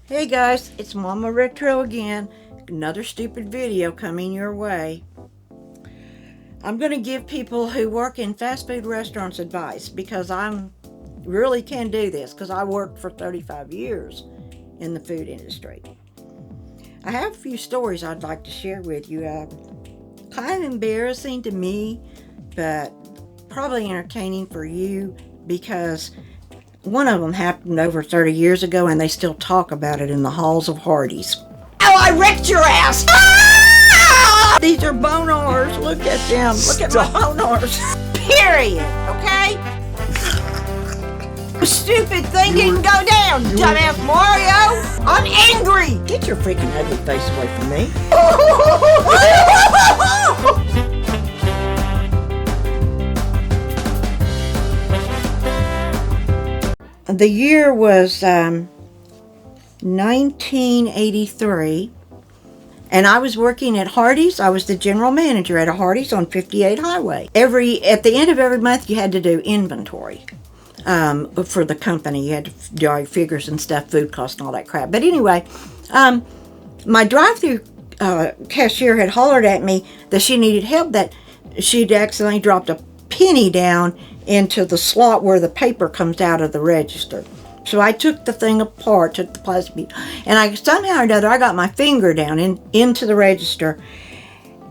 Hey guys, it's Mama Retro again. Another stupid video coming your way. I'm going to give people who work in fast food restaurants advice because I really can do this because I worked for 35 years in the food industry. I have a few stories I'd like to share with you. Kind of embarrassing to me, but probably entertaining for you because one of them happened over 30 years ago and they still talk about it in the halls of Hardee's. Oh, I wrecked your ass! Ah! These are bonars. Look at them. Look at my bonars. Period. Okay? Stupid thing didn't go down, dumbass Mario. I'm angry. Get your freaking ugly face away from me. The year was 1983, and I was working at Hardee's. I was the general manager at a Hardee's on 58 Highway. At the end of every month, you had to do inventory for the company. You had to do all your figures and stuff, food costs and all that crap. But anyway, my drive-through cashier had hollered at me that she needed help, that she'd accidentally dropped a penny down into the slot where the paper comes out of the register. So I took the thing apart, took the plastic, and I somehow or another I got my finger down into the register.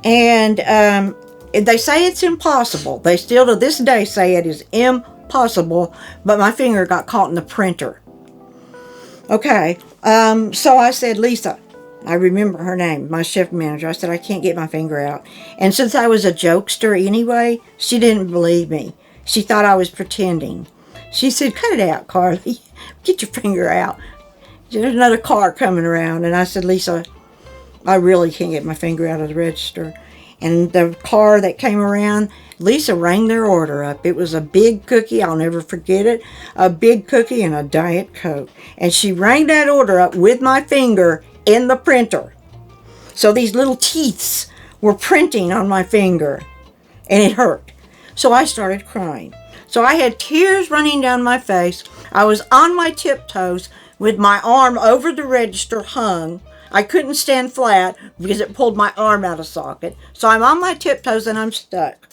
And they say it's impossible. They still to this day say it is impossible, but my finger got caught in the printer. Okay, so I said, Lisa, I remember her name, my shift manager. I said, I can't get my finger out. And since I was a jokester anyway, she didn't believe me. She thought I was pretending. She said, cut it out, Carly. Get your finger out. There's another car coming around. And I said, Lisa, I really can't get my finger out of the register. And the car that came around, Lisa rang their order up. It was a big cookie. I'll never forget it. A big cookie and a Diet Coke. And she rang that order up with my finger in the printer. So these little teeths were printing on my finger. And it hurt. So I started crying. So I had tears running down my face. I was on my tiptoes with my arm over the register hung. I couldn't stand flat because it pulled my arm out of socket. So I'm on my tiptoes and I'm stuck.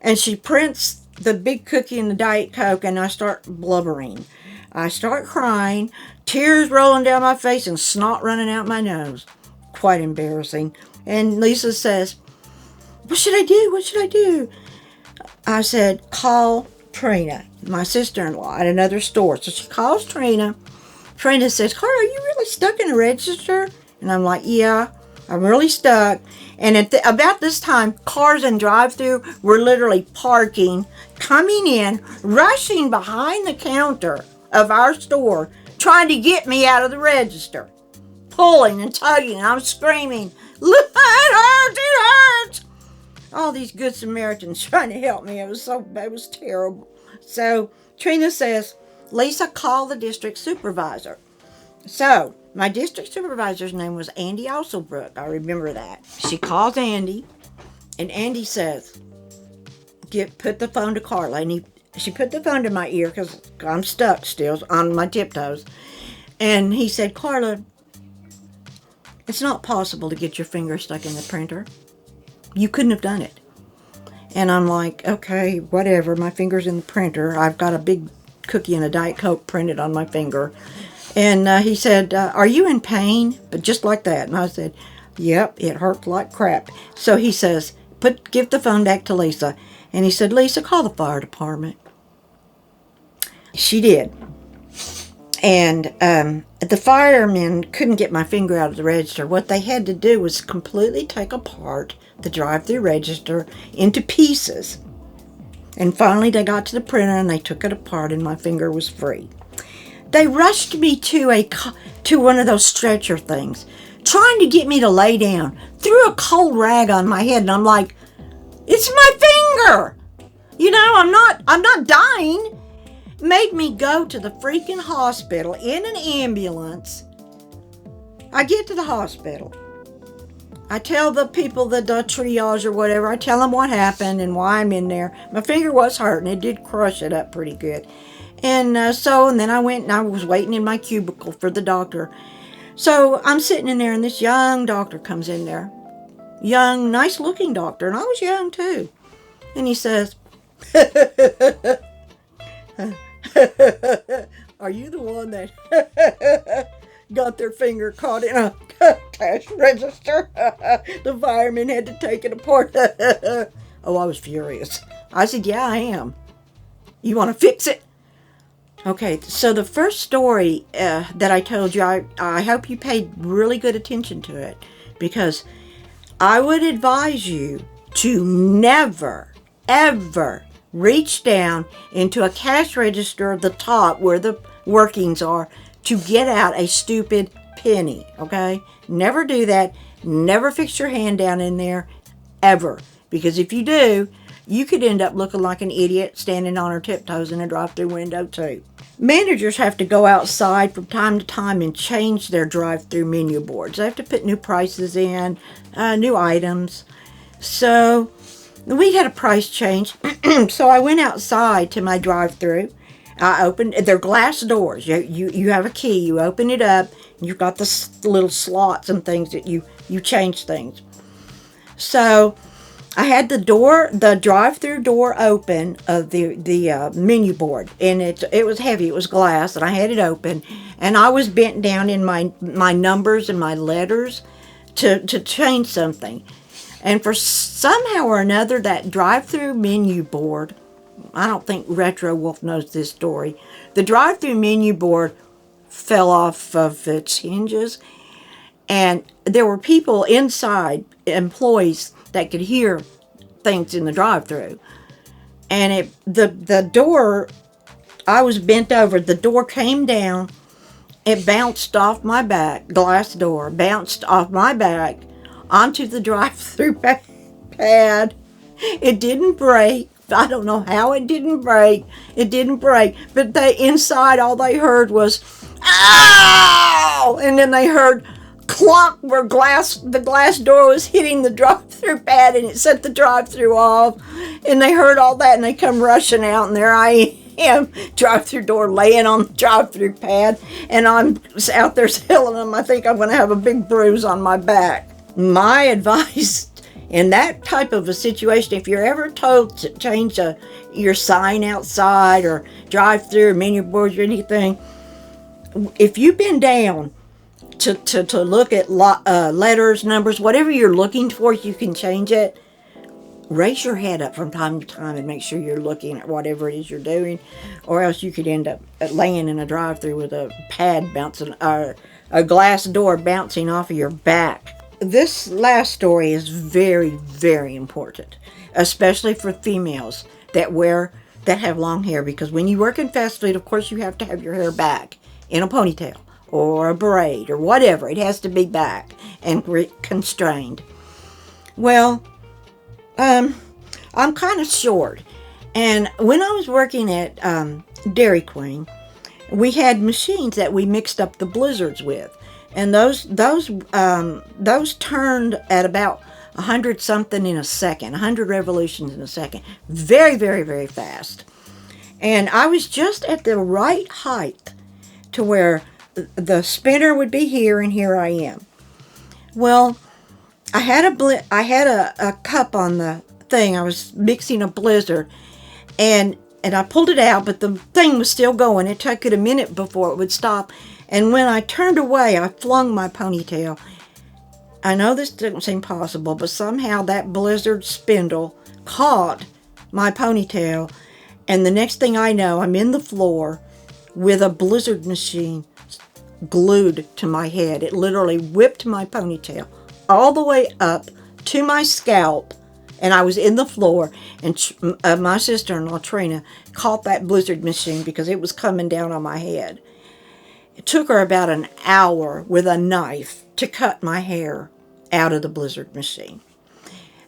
And she prints the big cookie and the Diet Coke and I start blubbering. I start crying, tears rolling down my face and snot running out my nose. Quite embarrassing. And Lisa says, what should I do? What should I do? I said, call Trina, my sister-in-law, at another store. So she calls Trina. Trina says, Carl, are you really stuck in the register? And I'm like, yeah, I'm really stuck. And about this time, cars in drive-thru were literally parking, coming in, rushing behind the counter of our store, trying to get me out of the register, pulling and tugging. And I'm screaming, look, it hurts, it hurts. All these good Samaritans trying to help me. It was terrible. So Trina says, Lisa, call the district supervisor. So my district supervisor's name was Andy Alsobrook. I remember that. She calls Andy, and Andy says, put the phone to Carla. And she put the phone to my ear because I'm stuck still on my tiptoes. And he said, Carla, it's not possible to get your finger stuck in the printer. You couldn't have done it. And I'm like, okay, whatever. My finger's in the printer. I've got a big cookie and a Diet Coke printed on my finger. And he said, are you in pain? But just like that. And I said, yep, it hurt like crap. So he says, give the phone back to Lisa. And he said, Lisa, call the fire department. She did. And the firemen couldn't get my finger out of the register. What they had to do was completely take apart the drive-thru register into pieces. And finally they got to the printer and they took it apart and my finger was free. They rushed me to one of those stretcher things, trying to get me to lay down, threw a cold rag on my head, and I'm like, it's my finger! You know, I'm not dying. Made me go to the freaking hospital in an ambulance. I get to the hospital. I tell the people that the triage or whatever, I tell them what happened and why I'm in there. My finger was hurting. It did crush it up pretty good. And then I went and I was waiting in my cubicle for the doctor. So I'm sitting in there, and this young doctor comes in there. Young, nice looking doctor, and I was young too. And he says, "Are you the one that got their finger caught in a cash register? The fireman had to take it apart." Oh, I was furious. I said, "Yeah, I am. You want to fix it?" Okay, so the first story that I told you, I hope you paid really good attention to it, because I would advise you to never, ever reach down into a cash register at the top where the workings are to get out a stupid penny, okay? Never do that. Never fix your hand down in there, ever. Because if you do, you could end up looking like an idiot standing on her tiptoes in a drive-through window too. Managers have to go outside from time to time and change their drive-through menu boards. They have to put new prices in, new items. So we had a price change. So I went outside to my drive-through. I opened, they're glass doors. You have a key. You open it up. And you've got the little slots and things that you change things. So I had the drive-through door open of the menu board, and it was heavy. It was glass, and I had it open, and I was bent down in my numbers and my letters to change something, and for somehow or another that drive-through menu board, I don't think Retro Wolf knows this story. The drive-through menu board fell off of its hinges, and there were people inside, employees, that could hear things in the drive-through. And the door, I was bent over, the door came down, it bounced off my back, glass door, bounced off my back onto the drive-through pad. It didn't break. I don't know how it didn't break. It didn't break. But inside, all they heard was, "Ow!" And then they heard clunk where the glass door was hitting the drive-through pad, and it set the drive-through off. And they heard all that, and they come rushing out, and there I am, drive-through door laying on the drive-through pad, and I'm out there telling them I think I'm going to have a big bruise on my back. My advice in that type of a situation, if you're ever told to change your sign outside or drive-through or menu boards or anything, if you bend down to look at letters, numbers, whatever you're looking for, you can change it. Raise your head up from time to time and make sure you're looking at whatever it is you're doing, or else you could end up laying in a drive-through with a pad bouncing, or a glass door bouncing off of your back. This last story is very, very important, especially for females that have long hair, because when you work in fast food, of course, you have to have your hair back in a ponytail or a braid or whatever. It has to be back and constrained. Well, I'm kind of short, and when I was working at Dairy Queen, we had machines that we mixed up the blizzards with, and those turned at about 100 something in a second, 100 revolutions in a second, very, very, very fast. And I was just at the right height to where the spinner would be here, and here I am. Well, I had a cup on the thing. I was mixing a blizzard, and I pulled it out, but the thing was still going. It took it a minute before it would stop. And when I turned away, I flung my ponytail. I know this didn't seem possible, but somehow that blizzard spindle caught my ponytail, and the next thing I know, I'm in the floor with a blizzard machine glued to my head. It literally whipped my ponytail all the way up to my scalp, and I was in the floor, and my sister-in-law, Trina, caught that blizzard machine because it was coming down on my head. It took her about an hour with a knife to cut my hair out of the blizzard machine.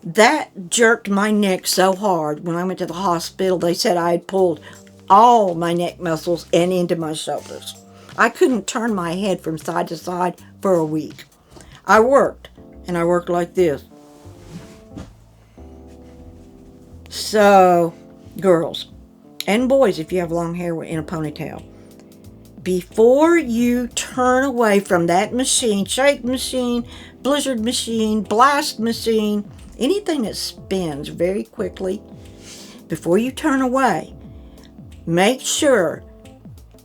That jerked my neck so hard. When I went to the hospital, they said I had pulled all my neck muscles and into my shoulders. I couldn't turn my head from side to side for a week. I worked, and I worked like this. So, girls, and boys if you have long hair in a ponytail, before you turn away from that machine, shake machine, blizzard machine, blast machine, anything that spins very quickly, before you turn away, make sure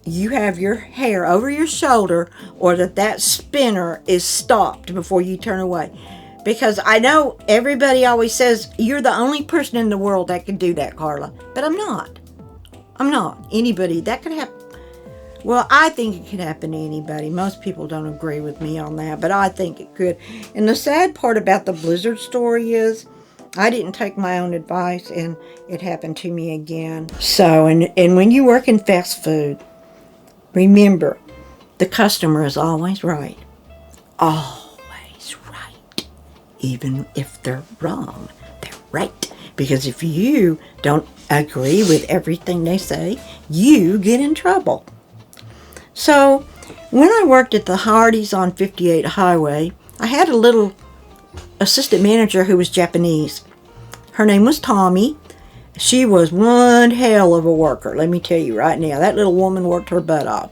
you have your hair over your shoulder or that spinner is stopped before you turn away. Because I know everybody always says, you're the only person in the world that can do that, Carla. But I'm not. I'm not. Anybody, that could happen. Well, I think it could happen to anybody. Most people don't agree with me on that, but I think it could. And the sad part about the blizzard story is I didn't take my own advice, and it happened to me again. So, and when you work in fast food, remember, the customer is always right. Always right. Even if they're wrong, they're right. Because if you don't agree with everything they say, you get in trouble. So, when I worked at the Hardee's on 58 Highway, I had a little assistant manager who was Japanese. Her name was Tommy. She was one hell of a worker, let me tell you right now. That little woman worked her butt off.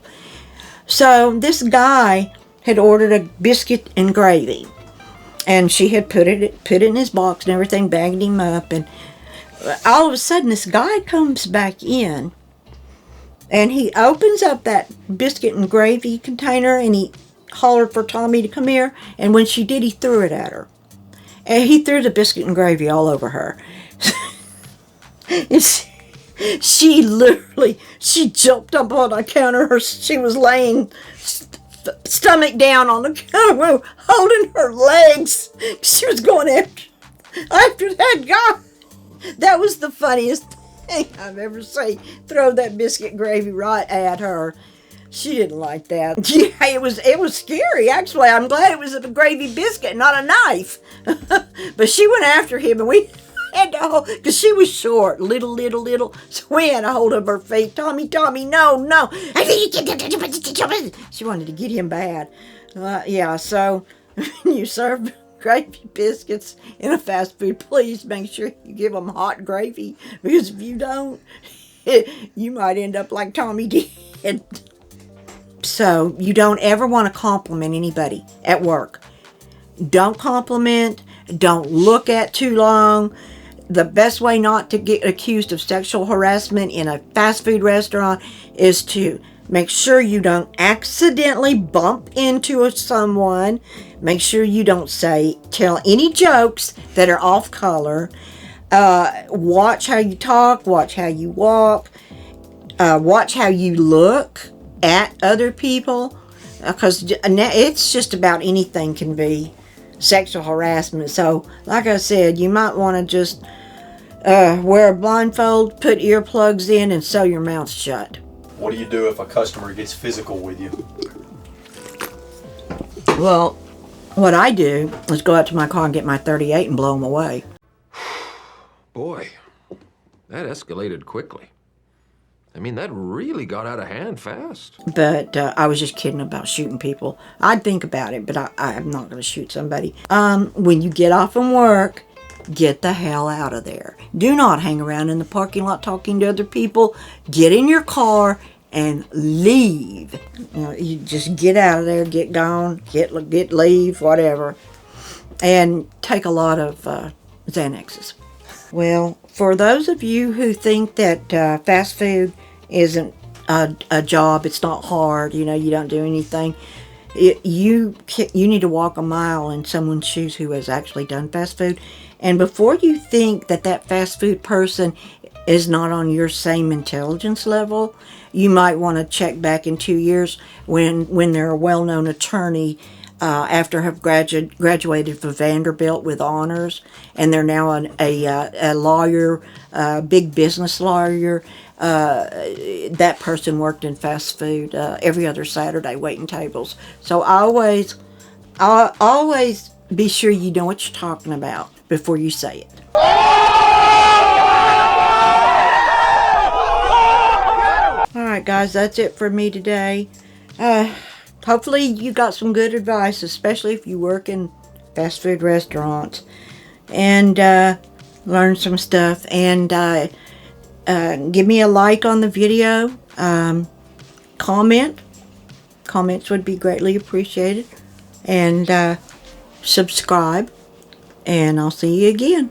So, this guy had ordered a biscuit and gravy. And she had put it in his box and everything, bagged him up. And all of a sudden, this guy comes back in. And he opens up that biscuit and gravy container, and he hollered for Tommy to come here. And when she did, he threw it at her. And he threw the biscuit and gravy all over her. And she jumped up on the counter. She was laying stomach down on the counter, holding her legs. She was going after that guy. That was the funniest thing I've ever seen. Throw that biscuit gravy right at her. She didn't like that. Yeah, it was scary, actually. I'm glad it was a gravy biscuit, not a knife. But she went after him, and we had to hold, because she was short, little. So we had to hold up her feet. Tommy, no. She wanted to get him bad. Yeah, so when you serve gravy biscuits in a fast food, please make sure you give them hot gravy, because if you don't, you might end up like Tommy did. So you don't ever want to compliment anybody at work. Don't compliment. Don't look at too long. The best way not to get accused of sexual harassment in a fast food restaurant is to make sure you don't accidentally bump into someone. Make sure you don't tell any jokes that are off color. Watch how you talk. Watch how you walk. Watch how you look at other people. Because it's just about anything can be sexual harassment. So, like I said, you might want to just wear a blindfold, put earplugs in, and sew your mouth shut. What do you do if a customer gets physical with you? Well, what I do is go out to my car and get my .38 and blow them away. Boy, that escalated quickly. I mean, that really got out of hand fast. But I was just kidding about shooting people. I'd think about it, but I'm not going to shoot somebody. When you get off from work, get the hell out of there. Do not hang around in the parking lot talking to other people. Get in your car and leave. You just get out of there, get gone, leave, whatever. And take a lot of Xanaxes. Well, for those of you who think that fast food isn't a job, it's not hard, you don't do anything, you need to walk a mile in someone's shoes who has actually done fast food. And before you think that fast food person is not on your same intelligence level, you might want to check back in 2 years when they're a well-known attorney after have graduated from Vanderbilt with honors, and they're now a lawyer, big business lawyer. That person worked in fast food every other Saturday waiting tables. So always be sure you know what you're talking about before you say it. Alright guys, that's it for me today. Hopefully you got some good advice, especially if you work in fast food restaurants, and learn some stuff. And Give me a like on the video. Comment. Comments would be greatly appreciated. And subscribe. And I'll see you again.